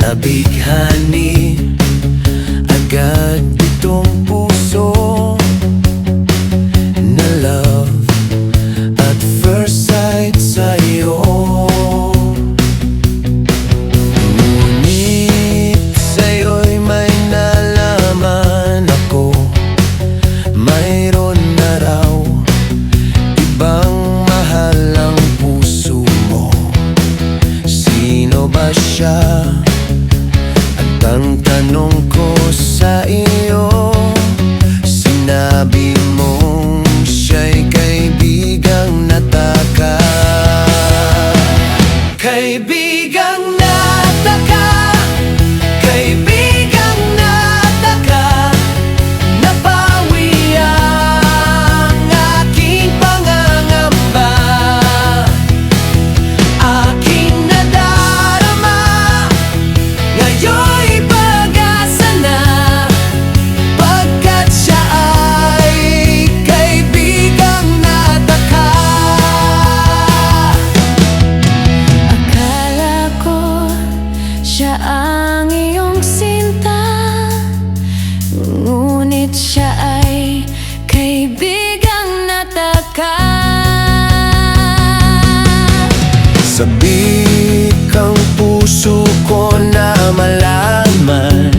Nabighani agad itong puso na love at first sight sa'yo. Ngunit sa'yo'y may nalaman ako, mayroon na raw ibang mahal ang puso mo. Sino ba siya? Ang tanong ko sa iyo, sinabi mong siya'y kaibigang nataka. Kaibigang nataka, kaibigang nataka. Nabawi ang aking pangangamba, aking nadarama ngayon. Siya ang iyong sinta, ngunit siya ay kaibigang nataka. Sabik ang puso ko na malaman